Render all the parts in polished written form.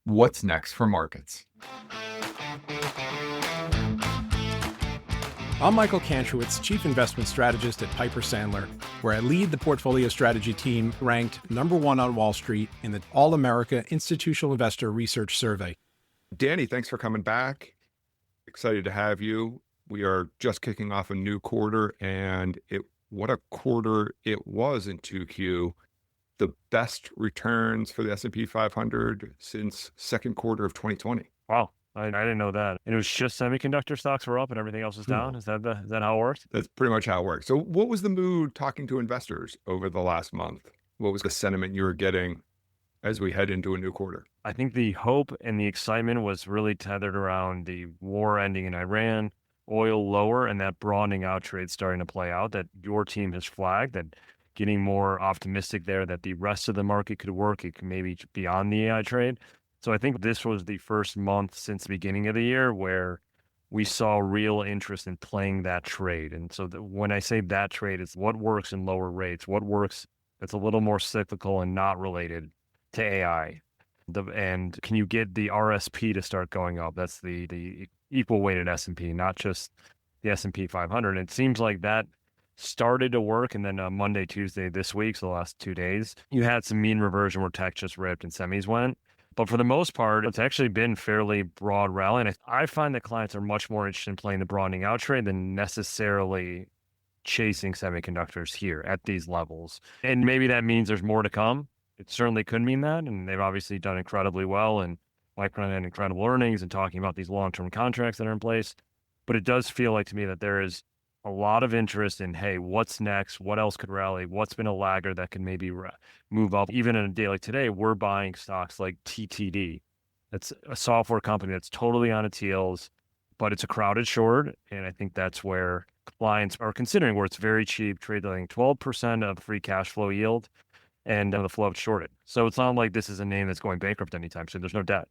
What's next for markets? I'm Michael Kantrowitz, Chief Investment Strategist at Piper Sandler, where I lead the portfolio strategy team ranked #1 on Wall Street in the All-America Institutional Investor Research Survey. Danny, thanks for coming back. Excited to have you. We are just kicking off a new quarter, and what a quarter it was in 2Q. The best returns for the S&P 500 since second quarter of 2020. Wow. I didn't know that. And it was just semiconductor stocks were up and everything else was down? Is that how it works? That's pretty much how it works. So what was the mood talking to investors over the last month? What was the sentiment you were getting as we head into a new quarter? I think the hope and the excitement was really tethered around the war ending in Iran, oil lower, and that broadening out trade starting to play out that your team has flagged, that getting more optimistic there, that the rest of the market could work. It could maybe beyond the AI trade. So I think this was the first month since the beginning of the year where we saw real interest in playing that trade. And so when I say that trade, it's what works in lower rates, what works that's a little more cyclical and not related to AI. And can you get the RSP to start going up? That's the equal weighted S&P, not just the S&P 500. And it seems like that started to work. And then Monday, Tuesday this week, so the last 2 days, you had some mean reversion where tech just ripped and semis went. But for the most part, it's actually been fairly broad rally. And I find that clients are much more interested in playing the broadening out trade than necessarily chasing semiconductors here at these levels. And maybe that means there's more to come. It certainly could mean that. And they've obviously done incredibly well. And Micron had incredible earnings and talking about these long-term contracts that are in place. But it does feel like to me that there is a lot of interest in, hey, what's next? What else could rally? What's been a lagger that can maybe move up? Even in a day like today, we're buying stocks like TTD. That's a software company that's totally on its heels, but it's a crowded short. And I think that's where clients are considering where it's very cheap, trading 12% of free cash flow yield and the float shorted. So it's not like this is a name that's going bankrupt anytime soon. There's no debt.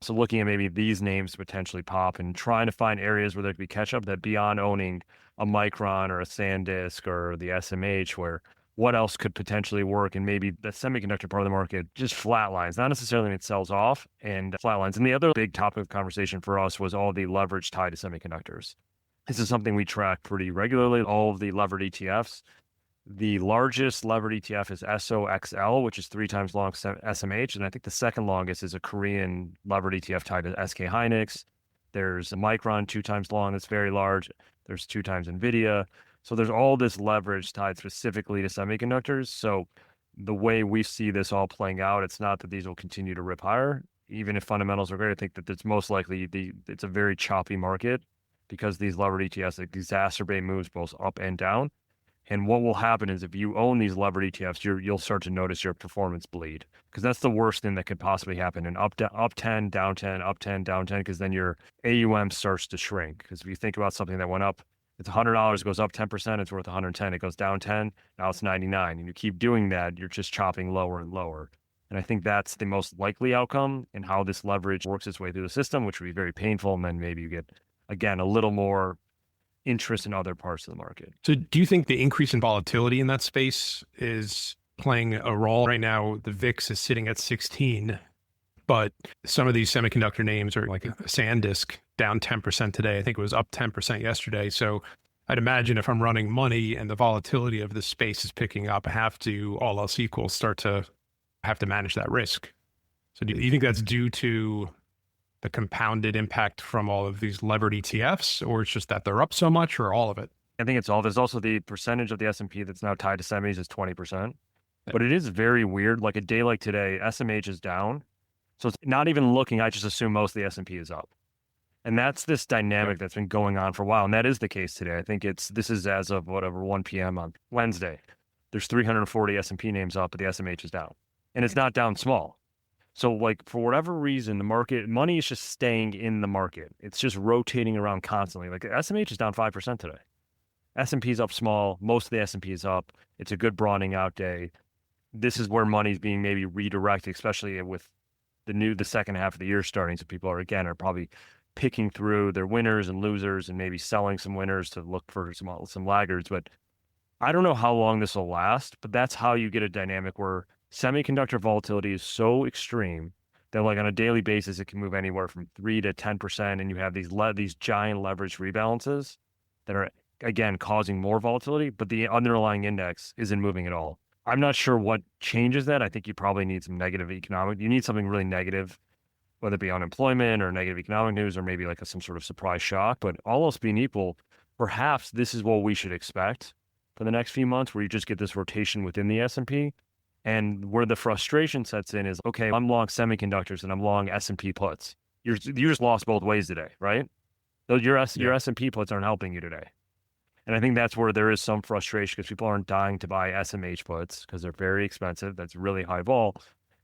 So looking at maybe these names to potentially pop and trying to find areas where there could be catch up that beyond owning a Micron or a SanDisk or the SMH, where what else could potentially work? And maybe the semiconductor part of the market just flatlines, not necessarily it sells off and flatlines. And the other big topic of conversation for us was all the leverage tied to semiconductors. This is something we track pretty regularly, all of the levered ETFs. The largest levered ETF is SOXL, which is 3 times long SMH. And I think the second longest is a Korean levered ETF tied to SK Hynix. There's a Micron 2 times long that's very large. There's 2 times NVIDIA. So there's all this leverage tied specifically to semiconductors. So the way we see this all playing out, it's not that these will continue to rip higher. Even if fundamentals are great, I think that it's most likely it's a very choppy market because these levered ETFs exacerbate moves both up and down. And what will happen is if you own these levered ETFs, you'll start to notice your performance bleed, because that's the worst thing that could possibly happen. And up 10, down 10, up 10, down 10, because then your AUM starts to shrink. Because if you think about something that went up, it's $100, goes up 10%, it's worth 110. It goes down 10, now it's 99. And you keep doing that, you're just chopping lower and lower. And I think that's the most likely outcome in how this leverage works its way through the system, which would be very painful. And then maybe you get, again, a little more interest in other parts of the market. So do you think the increase in volatility in that space is playing a role? Right now, the VIX is sitting at 16, but some of these semiconductor names are like SanDisk down 10% today. I think it was up 10% yesterday. So I'd imagine if I'm running money and the volatility of the space is picking up, I have to, all else equal, start to have to manage that risk. So do you think that's due to the compounded impact from all of these levered ETFs, or it's just that they're up so much, or all of it? I think it's all. There's also the percentage of the S&P that's now tied to semis is 20%. But it is very weird. Like a day like today, SMH is down. So it's not even looking, I just assume most of the S&P is up. And that's this dynamic that's been going on for a while. And that is the case today. I think this is as of 1 p.m. on Wednesday. There's 340 S&P names up, but the SMH is down. And it's not down small. So like for whatever reason, the market, money is just staying in the market. It's just rotating around constantly. Like SMH is down 5% today. S&P is up small. Most of the S&P is up. It's a good broadening out day. This is where money's being maybe redirected, especially with the second half of the year starting. So people are probably picking through their winners and losers and maybe selling some winners to look for some laggards. But I don't know how long this will last, but that's how you get a dynamic where semiconductor volatility is so extreme that like on a daily basis, it can move anywhere from 3 to 10%. And you have these giant leverage rebalances that are, again, causing more volatility, but the underlying index isn't moving at all. I'm not sure what changes that. I think you probably need some negative economic, you need something really negative, whether it be unemployment or negative economic news, or maybe like some sort of surprise shock. But all else being equal, perhaps this is what we should expect for the next few months, where you just get this rotation within the S&P. And where the frustration sets in is, okay, I'm long semiconductors and I'm long S&P puts. You just lost both ways today, right? Your S&P puts aren't helping you today. And I think that's where there is some frustration, because people aren't dying to buy SMH puts because they're very expensive. That's really high vol.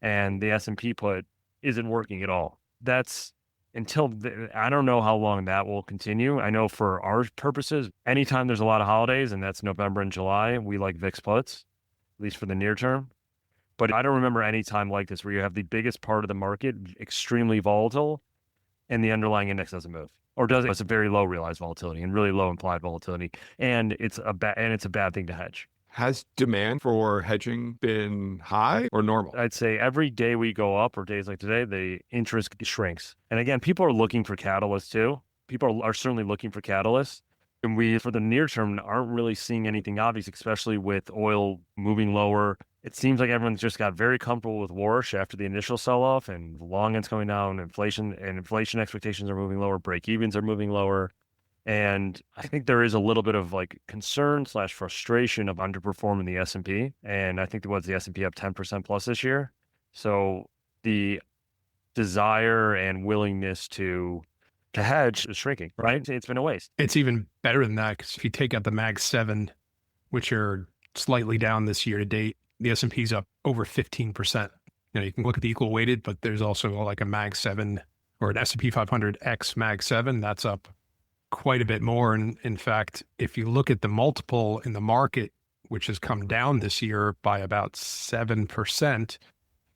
And the S&P put isn't working at all. That's I don't know how long that will continue. I know for our purposes, anytime there's a lot of holidays, and that's November and July, we like VIX puts, at least for the near term. But I don't remember any time like this where you have the biggest part of the market extremely volatile and the underlying index doesn't move. Or does it? It's a very low realized volatility and really low implied volatility. And it's a bad thing to hedge. Has demand for hedging been high or normal? I'd say every day we go up, or days like today, the interest shrinks. And again, people are looking for catalysts too. People are certainly looking for catalysts. And we, for the near term, aren't really seeing anything obvious, especially with oil moving lower. It seems like everyone's just got very comfortable with Warsh after the initial sell-off, and the long end's going down, inflation expectations are moving lower, break-evens are moving lower. And I think there is a little bit of like concern / frustration of underperforming the S&P. And I think the S&P up 10% plus this year. So the desire and willingness to hedge is shrinking, right? It's been a waste. It's even better than that, because if you take out the Mag 7, which are slightly down this year to date, the S&P's up over 15%. You can look at the equal weighted, but there's also like a Mag 7 or an S&P 500 X Mag 7 that's up quite a bit more. And in fact, if you look at the multiple in the market, which has come down this year by about 7%,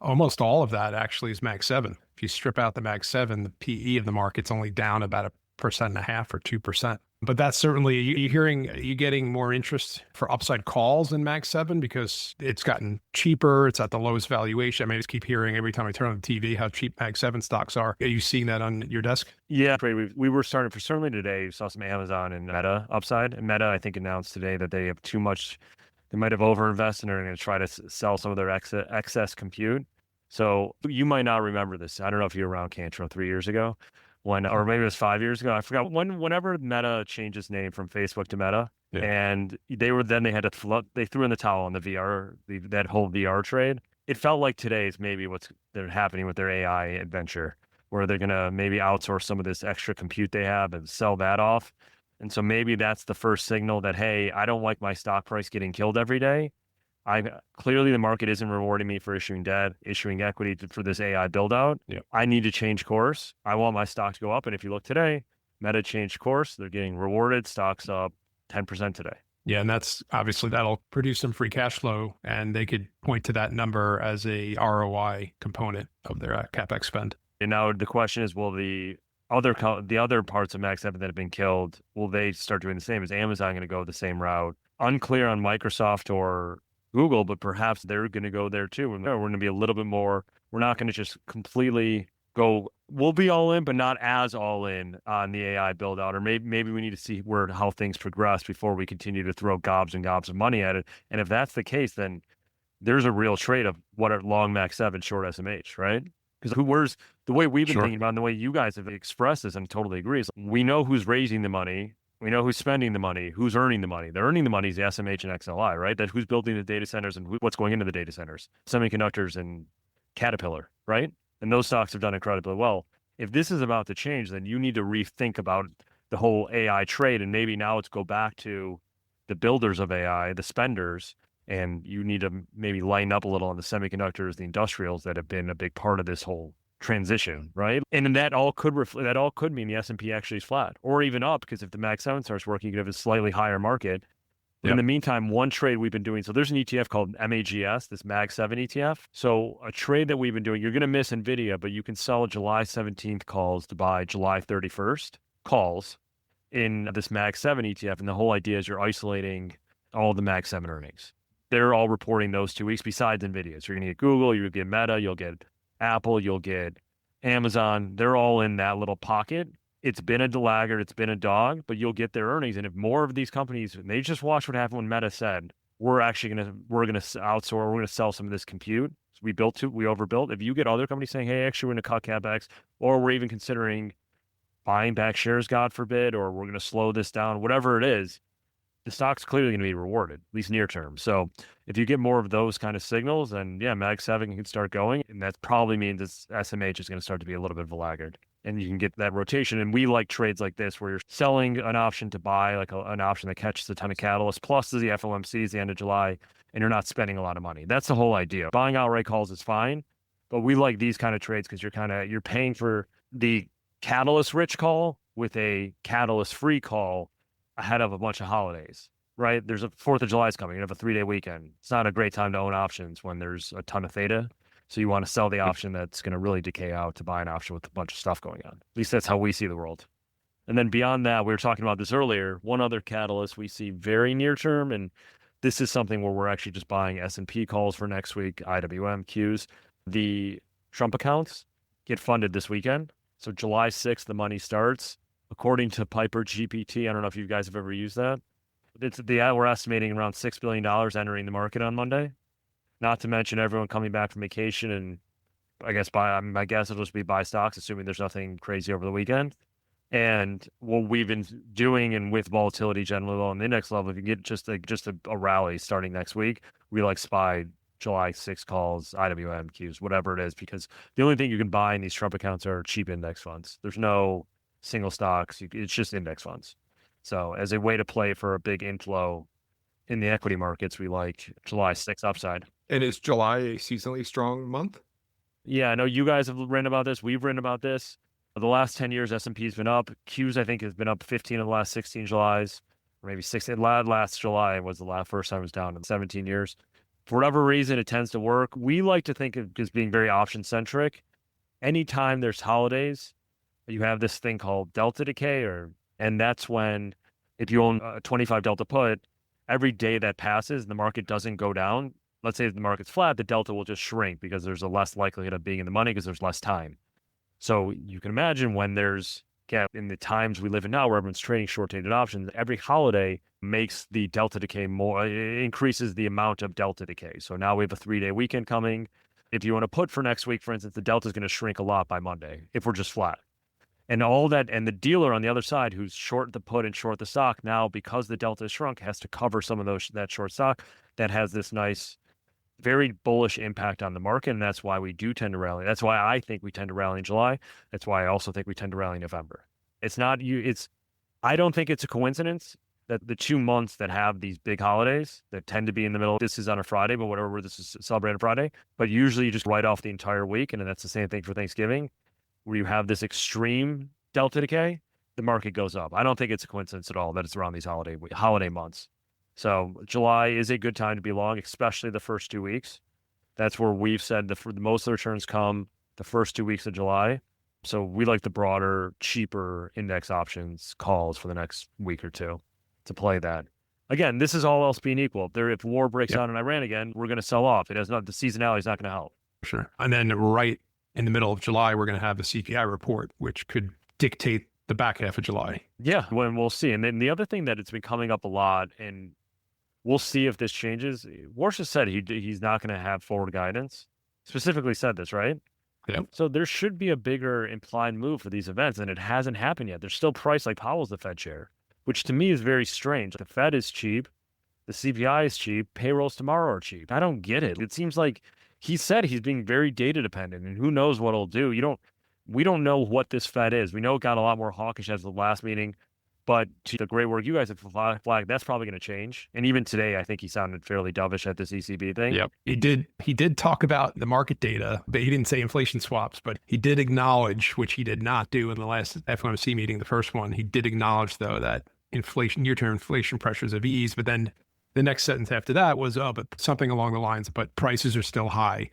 almost all of that actually is Mag 7. If you strip out the Mag 7, the PE of the market's only down about 1.5% or 2%. But that's certainly, you're getting more interest for upside calls in Mag 7 because it's gotten cheaper. It's at the lowest valuation. I just keep hearing every time I turn on the TV how cheap Mag 7 stocks are. Are you seeing that on your desk? Yeah, we were starting for certainly today. We saw some Amazon and Meta upside. And Meta, I think, announced today that they have too much. They might have overinvested and are going to try to sell some of their excess compute. So you might not remember this. I don't know if you were around Cantro 3 years ago. Or maybe it was 5 years ago. I forgot whenever Meta changed its name from Facebook to Meta, and they had to they threw in the towel on the VR, that whole VR trade. It felt like today's maybe they're happening with their AI adventure, where they're going to maybe outsource some of this extra compute they have and sell that off. And so maybe that's the first signal that, hey, I don't like my stock price getting killed every day. Clearly the market isn't rewarding me for issuing debt, issuing equity for this AI build out. Yep. I need to change course. I want my stock to go up. And if you look today, Meta changed course. They're getting rewarded. Stocks up 10% today. Yeah. And that's obviously that'll produce some free cash flow, and they could point to that number as a ROI component of their CapEx spend. And now the question is, will the other parts of Mag 7 that have been killed, will they start doing the same? Is Amazon going to go the same route? Unclear on Microsoft or Google, but perhaps they're going to go there too. And we're going to be a little bit more, we're not going to just completely go, we'll be all in, but not as all in on the AI build out. Or maybe we need to see how things progress before we continue to throw gobs and gobs of money at it. And if that's the case, then there's a real trade of what are long Mag 7, short SMH, right? Because the way we've been thinking about, and the way you guys have expressed this, and totally agree, is we know who's raising the money. We know who's spending the money, who's earning the money. They're earning the money is the SMH and XLI, right? That who's building the data centers and what's going into the data centers, semiconductors and Caterpillar, right? And those stocks have done incredibly well. If this is about to change, then you need to rethink about the whole AI trade. And maybe now it's go back to the builders of AI, the spenders, and you need to maybe lighten up a little on the semiconductors, the industrials that have been a big part of this whole transition, right? And that all could mean the S&P actually is flat or even up, because if the Mag 7 starts working, you could have a slightly higher market. Yep. In the meantime, one trade we've been doing, so there's an ETF called MAGS, this Mag 7 ETF. So a trade that we've been doing, you're going to miss NVIDIA, but you can sell July 17th calls to buy July 31st calls in this Mag 7 ETF. And the whole idea is you're isolating all the Mag 7 earnings. They're all reporting those 2 weeks besides NVIDIA. So you're going to get Google, you'll get Meta, you'll get Apple, you'll get Amazon, they're all in that little pocket. It's been a laggard, it's been a dog, but you'll get their earnings. And if more of these companies, and they just watched what happened when Meta said, we're gonna outsource, we're gonna sell some of this compute. So we overbuilt. If you get other companies saying, hey, actually, we're gonna cut CapEx, or we're even considering buying back shares, God forbid, or we're gonna slow this down, whatever it is, the stock's clearly going to be rewarded, at least near term. So if you get more of those kind of signals, then yeah, Mag 7 can start going. And that probably means this SMH is going to start to be a little bit of a laggard. And you can get that rotation. And we like trades like this where you're selling an option to buy, like an option that catches a ton of catalyst, plus the FOMC is the end of July, and you're not spending a lot of money. That's the whole idea. Buying outright calls is fine, but we like these kind of trades because you're paying for the catalyst rich call with a catalyst free call ahead of a bunch of holidays, right? There's a 4th of July is coming. You have a 3-day weekend. It's not a great time to own options when there's a ton of theta. So you want to sell the option that's going to really decay out to buy an option with a bunch of stuff going on. At least that's how we see the world. And then beyond that, we were talking about this earlier. One other catalyst we see very near term, and this is something where we're actually just buying S&P calls for next week, IWM, Qs. The Trump accounts get funded this weekend. So July 6th, the money starts. According to Piper GPT, I don't know if you guys have ever used that. We're estimating around $6 billion entering the market on Monday. Not to mention everyone coming back from vacation, and I guess my guess it'll just be buy stocks, assuming there's nothing crazy over the weekend. And what we've been doing, and with volatility generally low on the index level, if you get just a rally starting next week, we like SPY July 6 calls, IWM, Qs, whatever it is, because the only thing you can buy in these Trump accounts are cheap index funds. There's no single stocks. It's just index funds. So as a way to play for a big inflow in the equity markets, we like July 6 upside. And is July a seasonally strong month? Yeah, I know you guys have written about this. We've written about this. The last 10 years, S&P's been up. Qs, I think, has been up 15 of the last 16 Julys, or maybe 16. Last July was the first time it was down in 17 years. For whatever reason, it tends to work. We like to think of as being very option-centric. Anytime there's holidays, you have this thing called delta decay, and that's when, if you own a 25 delta put, every day that passes and the market doesn't go down, let's say the market's flat, the delta will just shrink because there's a less likelihood of being in the money because there's less time. So you can imagine when there's gap in the times we live in now where everyone's trading short-dated options, every holiday makes the delta decay more, it increases the amount of delta decay. So now we have a 3-day weekend coming. If you want to put for next week, for instance, the delta is going to shrink a lot by Monday if we're just flat. And all that, and the dealer on the other side who's short the put and short the stock now, because the delta is shrunk, has to cover some of that short stock. That has this nice, very bullish impact on the market, and that's why we do tend to rally. That's why I think we tend to rally in July. That's why I also think we tend to rally in November. I don't think it's a coincidence that the 2 months that have these big holidays that tend to be in the middle, this is on a Friday, but whatever, this is celebrated Friday, but usually you just write off the entire week, and that's the same thing for Thanksgiving, where you have this extreme delta decay, the market goes up. I don't think it's a coincidence at all that it's around these holiday months. So July is a good time to be long, especially the first 2 weeks. That's where we've said the most of the returns come the first 2 weeks of July. So we like the broader, cheaper index options calls for the next week or two to play that. Again, this is all else being equal. If war breaks out in Iran again, we're going to sell off. The seasonality is not going to help. Sure. And then right in the middle of July, we're going to have the CPI report, which could dictate the back half of July. Yeah, when we'll see. And then the other thing that it's been coming up a lot, and we'll see if this changes. Warsh has said he's not going to have forward guidance. Specifically said this, right? Yep. So there should be a bigger implied move for these events, and it hasn't happened yet. They're still priced like Powell's the Fed chair, which to me is very strange. The Fed is cheap. The CPI is cheap. Payrolls tomorrow are cheap. I don't get it. It seems like he said he's being very data dependent, and who knows what it'll do. We don't know what this Fed is. We know it got a lot more hawkish as the last meeting, but to the great work you guys have flagged, that's probably going to change. And even today, I think he sounded fairly dovish at this ECB thing. Yep. He did talk about the market data, but he didn't say inflation swaps, but he did acknowledge, which he did not do in the last FOMC meeting, the first one. He did acknowledge, though, that near-term inflation pressures have eased, but then the next sentence after that was, but something along the lines, but prices are still high.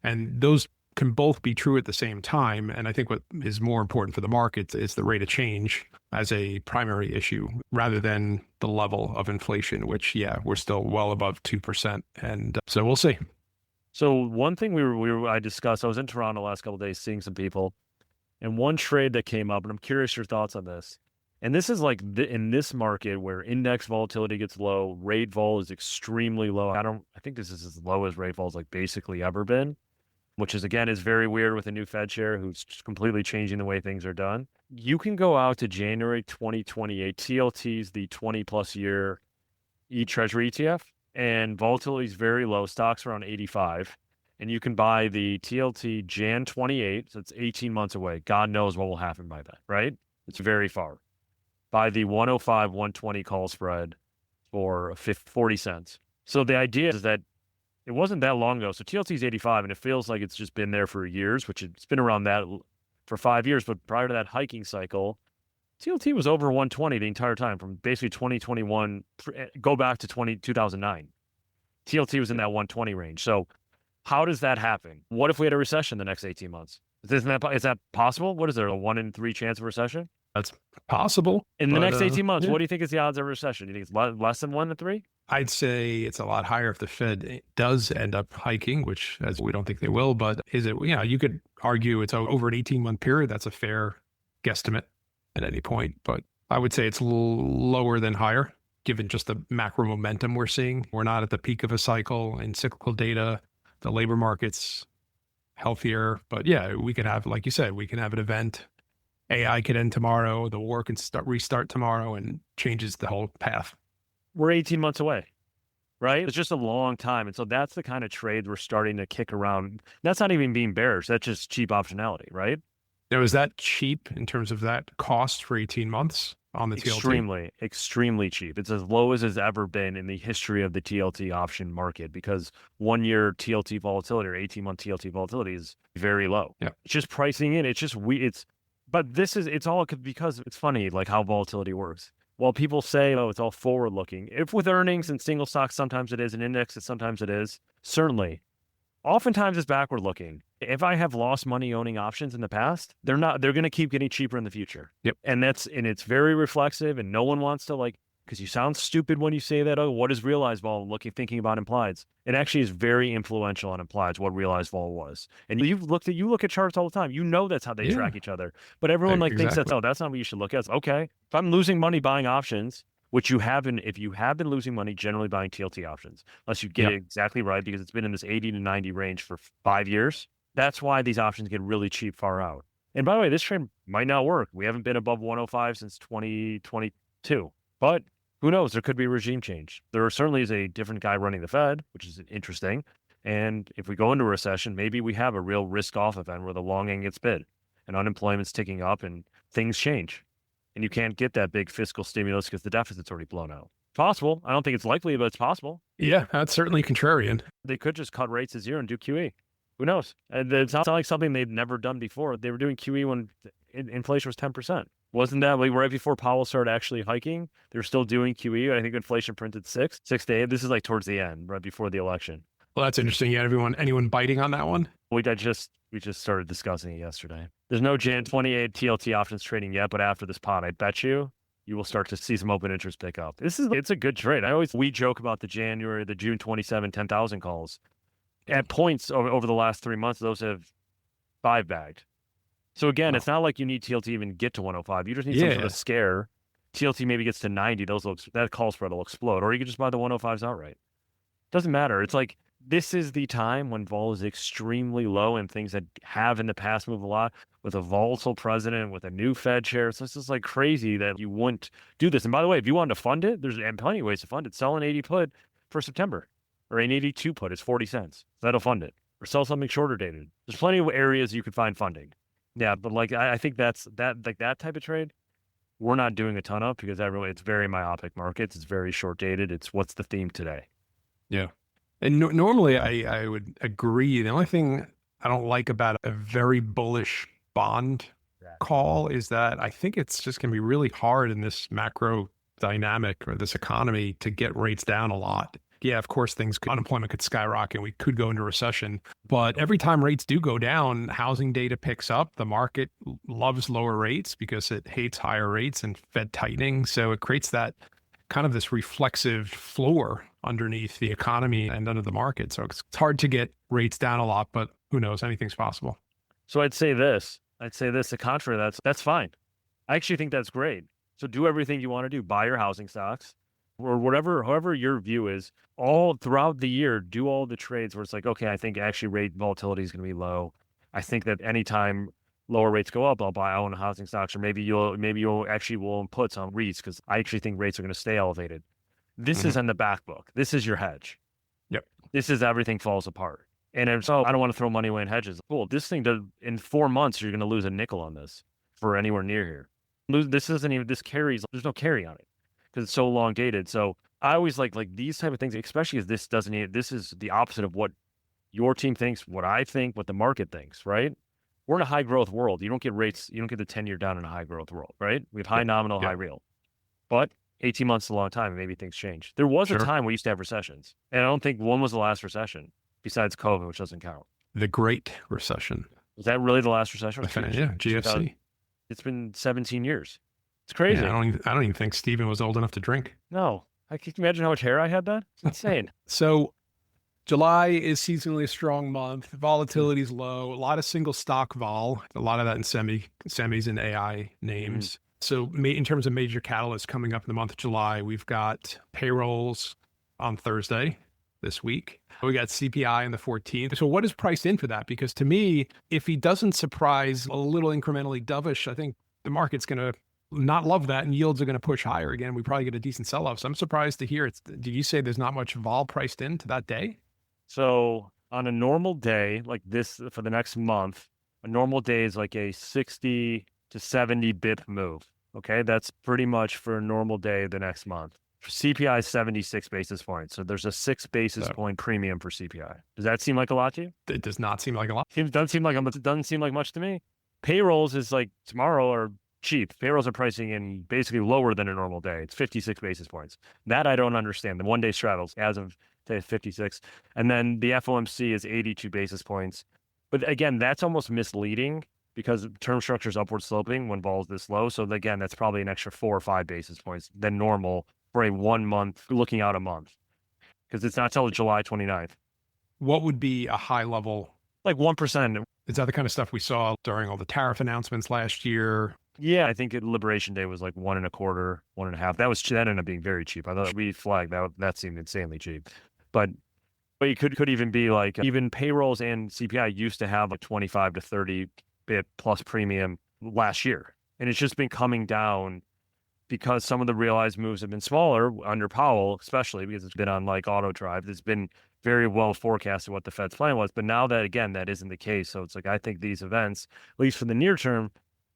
And those can both be true at the same time. And I think what is more important for the markets is the rate of change as a primary issue rather than the level of inflation, which, we're still well above 2%. And so we'll see. So one thing I discussed, I was in Toronto the last couple of days seeing some people. And one trade that came up, and I'm curious your thoughts on this. And this is like in this market where index volatility gets low, rate vol is extremely low. I think this is as low as rate vol has like basically ever been, which is again is very weird with a new Fed chair who's just completely changing the way things are done. You can go out to January 2028. TLT's the 20 plus year Treasury ETF, and volatility is very low. Stocks around 85. And you can buy the TLT Jan 28, so it's 18 months away. God knows what will happen by then, right? It's very far. Buy the 105, 120 call spread for 40 cents. So the idea is that it wasn't that long ago. So TLT is 85, and it feels like it's just been there for years, which it's been around that for 5 years. But prior to that hiking cycle, TLT was over 120 the entire time from basically 2021, go back to 2009. TLT was in that 120 range. So how does that happen? What if we had a recession the next 18 months? Is that possible? What is there, a 1 in 3 chance of recession? That's possible. In the next 18 months, what do you think is the odds of a recession? Do you think it's less than 1 in 3? I'd say it's a lot higher if the Fed does end up hiking, which as we don't think they will. But is it, you could argue it's over an 18-month period. That's a fair guesstimate at any point. But I would say it's a little lower than higher, given just the macro momentum we're seeing. We're not at the peak of a cycle in cyclical data. The labor market's healthier. But yeah, we could have, like you said, we can have an event. AI could end tomorrow. The war can restart tomorrow and changes the whole path. We're 18 months away, right? It's just a long time. And so that's the kind of trade we're starting to kick around. That's not even being bearish. That's just cheap optionality, right? Now, is that cheap in terms of that cost for 18 months on the TLT? Extremely cheap. It's as low as it's ever been in the history of the TLT option market because 1 year TLT volatility or 18-month TLT volatility is very low. Yeah. It's just pricing in. But it's all because it's funny, like how volatility works. While people say, oh, it's all forward looking, if with earnings and single stocks, sometimes it is, an index, sometimes it is, certainly. Oftentimes it's backward looking. If I have lost money owning options in the past, they're going to keep getting cheaper in the future. Yep. And it's very reflexive, and no one wants to because you sound stupid when you say that, oh, what is realized vol thinking about implieds? It actually is very influential on implieds what realized vol was. And you look at charts all the time. You know that's how they track each other. But everyone thinks that's not what you should look at. It's, okay, if I'm losing money buying options, which if you have been losing money generally buying TLT options, unless you get it exactly right because it's been in this 80 to 90 range for 5 years, that's why these options get really cheap far out. And by the way, this trade might not work. We haven't been above 105 since 2022. But who knows? There could be a regime change. There certainly is a different guy running the Fed, which is interesting. And if we go into a recession, maybe we have a real risk-off event where the long end gets bid and unemployment's ticking up and things change. And you can't get that big fiscal stimulus because the deficit's already blown out. Possible. I don't think it's likely, but it's possible. Yeah, that's certainly contrarian. They could just cut rates to 0 and do QE. Who knows? And it's not like something they've never done before. They were doing QE when inflation was 10%. Wasn't that right before Powell started actually hiking? They were still doing QE. I think inflation printed 6 to 8. This is like towards the end, right before the election. Well, that's interesting. Yeah, anyone biting on that one? We just started discussing it yesterday. There's no Jan 28 TLT options trading yet, but after this pod, I bet you will start to see some open interest pick up. It's a good trade. We joke about the June 27 10,000 calls. At points over the last 3 months, those have 5-bagged. So again, It's not like you need TLT to even get to 105. You just need some sort of scare. TLT maybe gets to 90. That call spread will explode. Or you can just buy the 105s outright. Doesn't matter. It's like this is the time when vol is extremely low and things that have in the past move a lot with a volatile president, with a new Fed chair. So it's just like crazy that you wouldn't do this. And by the way, if you wanted to fund it, there's plenty of ways to fund it. Sell an 80 put for September or an 82 put. It's 40 cents. That'll fund it. Or sell something shorter dated. There's plenty of areas you could find funding. Yeah, but I think that type of trade, we're not doing a ton of because it's very myopic markets. It's very short dated. It's what's the theme today. Yeah. And normally I would agree. The only thing I don't like about a very bullish bond call is that I think it's just going to be really hard in this macro dynamic or this economy to get rates down a lot. Yeah, of course, unemployment could skyrocket. We could go into recession. But every time rates do go down, housing data picks up. The market loves lower rates because it hates higher rates and Fed tightening. So it creates that kind of this reflexive floor underneath the economy and under the market. So it's hard to get rates down a lot, but who knows? Anything's possible. So I'd say this. I'd say this, the contrary, that's fine. I actually think that's great. So do everything you want to do. Buy your housing stocks or whatever, however your view is. All throughout the year, do all the trades where it's like, okay, I think actually rate volatility is going to be low. I think that anytime lower rates go up, I'll buy own housing stocks, or maybe you'll actually will put some REITs because I actually think rates are going to stay elevated. This is in the back book. This is your hedge. Yep. This is everything falls apart. And so I don't want to throw money away in hedges. Cool. This thing does, in 4 months, you're going to lose a nickel on this for anywhere near here. This isn't even, this carries, there's no carry on it because it's so long dated. So I always like these type of things, especially as this is the opposite of what your team thinks, what I think, what the market thinks, right? We're in a high growth world. You don't get rates, you don't get the 10-year down in a high growth world, right? We have high nominal, high real. But 18 months is a long time, and maybe things change. There was a time we used to have recessions, and I don't think one was the last recession besides COVID, which doesn't count. The Great Recession. Was that really the last recession? Yeah, GFC. It's been 17 years. It's crazy. Yeah, I don't even think Steven was old enough to drink. No. Can you imagine how much hair I had then? It's insane. So July is seasonally a strong month. Volatility is low. A lot of single stock vol. A lot of that in semis and AI names. So in terms of major catalysts coming up in the month of July, we've got payrolls on Thursday this week. We got CPI on the 14th. So what is priced in for that? Because to me, if he doesn't surprise a little incrementally dovish, I think the market's going to not love that and yields are going to push higher again. We probably get a decent sell-off. So I'm surprised to hear did you say there's not much vol priced into that day? So on a normal day like this for the next month, a normal day is like a 60 to 70 bip move. Okay, that's pretty much for a normal day the next month. For CPI is 76 basis points. So there's a 6 basis point premium for CPI. Does that seem like a lot to you? It does not seem like a lot. It doesn't seem like much to me. Payrolls is like tomorrow are cheap. Payrolls are pricing in basically lower than a normal day. It's 56 basis points. That I don't understand. The one day straddles as of today 56. And then the FOMC is 82 basis points. But again, that's almost misleading because term structure is upward sloping when vol is this low. So again, that's probably an extra 4 or 5 basis points than normal for a 1 month, looking out a month, because it's not till July 29th. What would be a high level? Like 1%. Is that the kind of stuff we saw during all the tariff announcements last year? Yeah, I think Liberation Day was like 1.25, 1.5. That ended up being very cheap. I thought we flagged that seemed insanely cheap. But it could even be like, even payrolls and CPI used to have like 25 to 30 bit plus premium last year. And it's just been coming down because some of the realized moves have been smaller under Powell, especially because it's been on like auto drive. It's been very well forecasted what the Fed's plan was. But now that, again, that isn't the case. So it's like, I think these events, at least for the near term,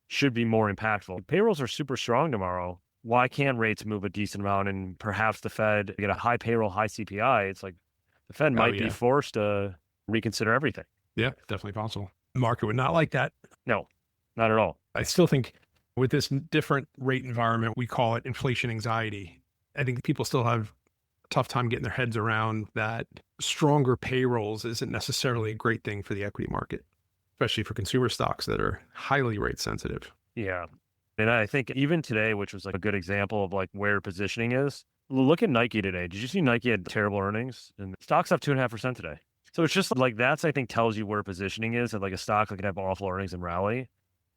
should be more impactful. Payrolls are super strong tomorrow. Why can't rates move a decent amount and perhaps the Fed get a high payroll, high CPI? It's like the Fed might be forced to reconsider everything. Yeah, definitely possible. The market would not like that. No, not at all. I still think with this different rate environment, we call it inflation anxiety. I think people still have a tough time getting their heads around that stronger payrolls isn't necessarily a great thing for the equity market, especially for consumer stocks that are highly rate sensitive. Yeah. And I think even today, which was like a good example of like where positioning is, look at Nike today. Did you see Nike had terrible earnings? And stock's up 2.5% today. So it's just like that's, I think, tells you where positioning is. That like a stock that can have awful earnings and rally.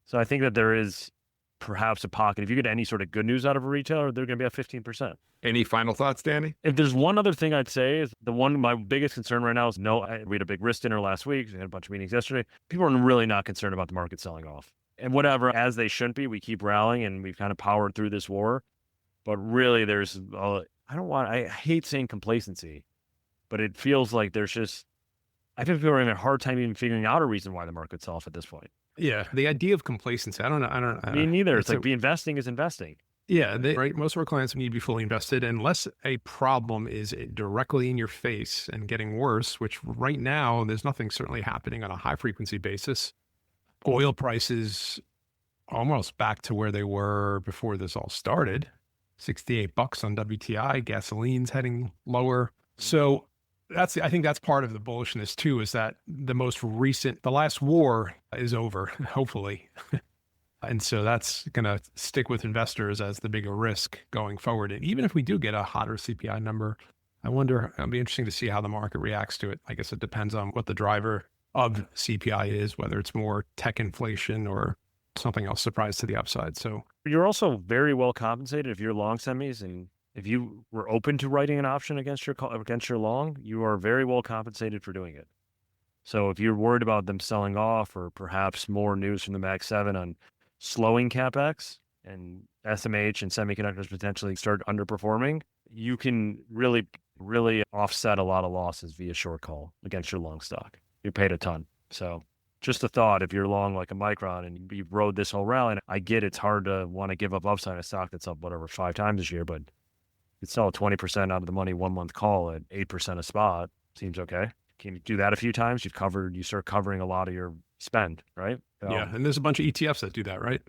So I think that there is perhaps a pocket. If you get any sort of good news out of a retailer, they're going to be at 15%. Any final thoughts, Danny? If there's one other thing I'd say is my biggest concern right now is we had a big risk dinner last week. We had a bunch of meetings yesterday. People are really not concerned about the market selling off. And whatever, as they shouldn't be, we keep rallying and we've kind of powered through this war. But really I hate saying complacency, but it feels like I think people are having a hard time even figuring out a reason why the market's off at this point. Yeah. The idea of complacency, I don't know. Me neither. It's like investing is investing. Yeah. Right. Most of our clients need to be fully invested unless a problem is directly in your face and getting worse, which right now there's nothing certainly happening on a high frequency basis. Oil prices almost back to where they were before this all started, $68 on WTI, gasoline's heading lower. So I think that's part of the bullishness too, is that the last war is over, hopefully. And so that's going to stick with investors as the bigger risk going forward. And even if we do get a hotter CPI number, I wonder, it'll be interesting to see how the market reacts to it. I guess it depends on what the driver. of CPI is, whether it's more tech inflation or something else surprise to the upside. So You're also very well compensated if you're long semis, and if you were open to writing an option against your long, you are very well compensated for doing it. So if you're worried about them selling off, or perhaps more news from the Mag 7 on slowing CapEx and SMH and semiconductors potentially start underperforming, you can really, really offset a lot of losses via short call against your long stock. You paid a ton. So just a thought, if you're long like a Micron and you've rode this whole rally, and I get it's hard to want to give up upside in a stock that's up, whatever, 5 times this year, but you sell a 20% out of the money 1 month call at 8% a spot. Seems okay. Can you do that a few times? You start covering a lot of your spend, right? yeah, and there's a bunch of ETFs that do that, right?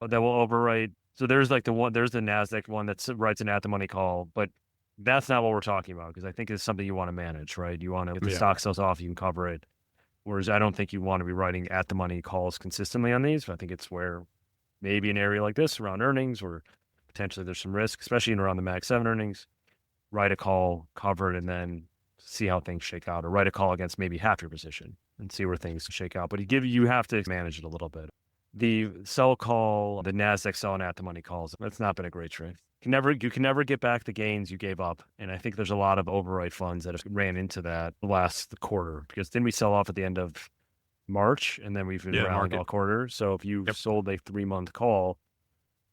That will overwrite. So there's the NASDAQ one that writes an at the money call, but that's not what we're talking about, because I think it's something you want to manage, right? You want to, if the stock sells off, you can cover it. Whereas I don't think you want to be writing at the money calls consistently on these. But I think it's where maybe an area like this around earnings, or potentially there's some risk, especially in around the Mag 7 earnings, write a call, cover it, and then see how things shake out, or write a call against maybe half your position and see where things shake out. But you have to manage it a little bit. The sell call, the NASDAQ selling at the money calls, that's not been a great trade. You can never get back the gains you gave up. And I think there's a lot of overwrite funds that have ran into that last quarter, because then we sell off at the end of March, and then we've been rallying all quarter. So if you sold a 3-month call,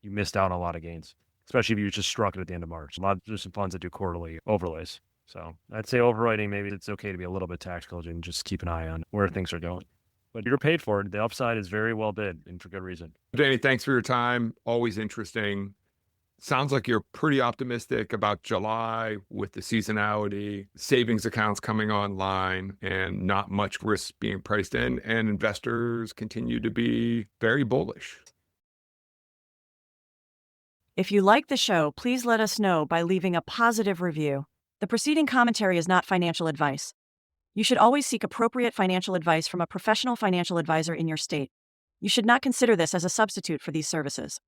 you missed out on a lot of gains, especially if you just struck it at the end of March. There's some funds that do quarterly overlays. So I'd say overwriting, maybe it's okay to be a little bit tactical and just keep an eye on where things are going. But you're paid for it. The upside is very well bid, and for good reason. Danny, thanks for your time. Always interesting. Sounds like you're pretty optimistic about July with the seasonality, savings accounts coming online, and not much risk being priced in, and investors continue to be very bullish. If you like the show, please let us know by leaving a positive review. The preceding commentary is not financial advice. You should always seek appropriate financial advice from a professional financial advisor in your state. You should not consider this as a substitute for these services.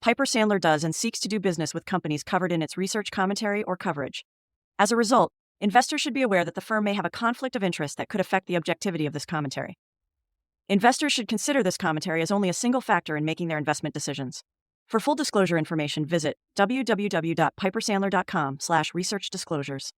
Piper Sandler does and seeks to do business with companies covered in its research commentary or coverage. As a result, investors should be aware that the firm may have a conflict of interest that could affect the objectivity of this commentary. Investors should consider this commentary as only a single factor in making their investment decisions. For full disclosure information, visit www.pipersandler.com/researchdisclosures.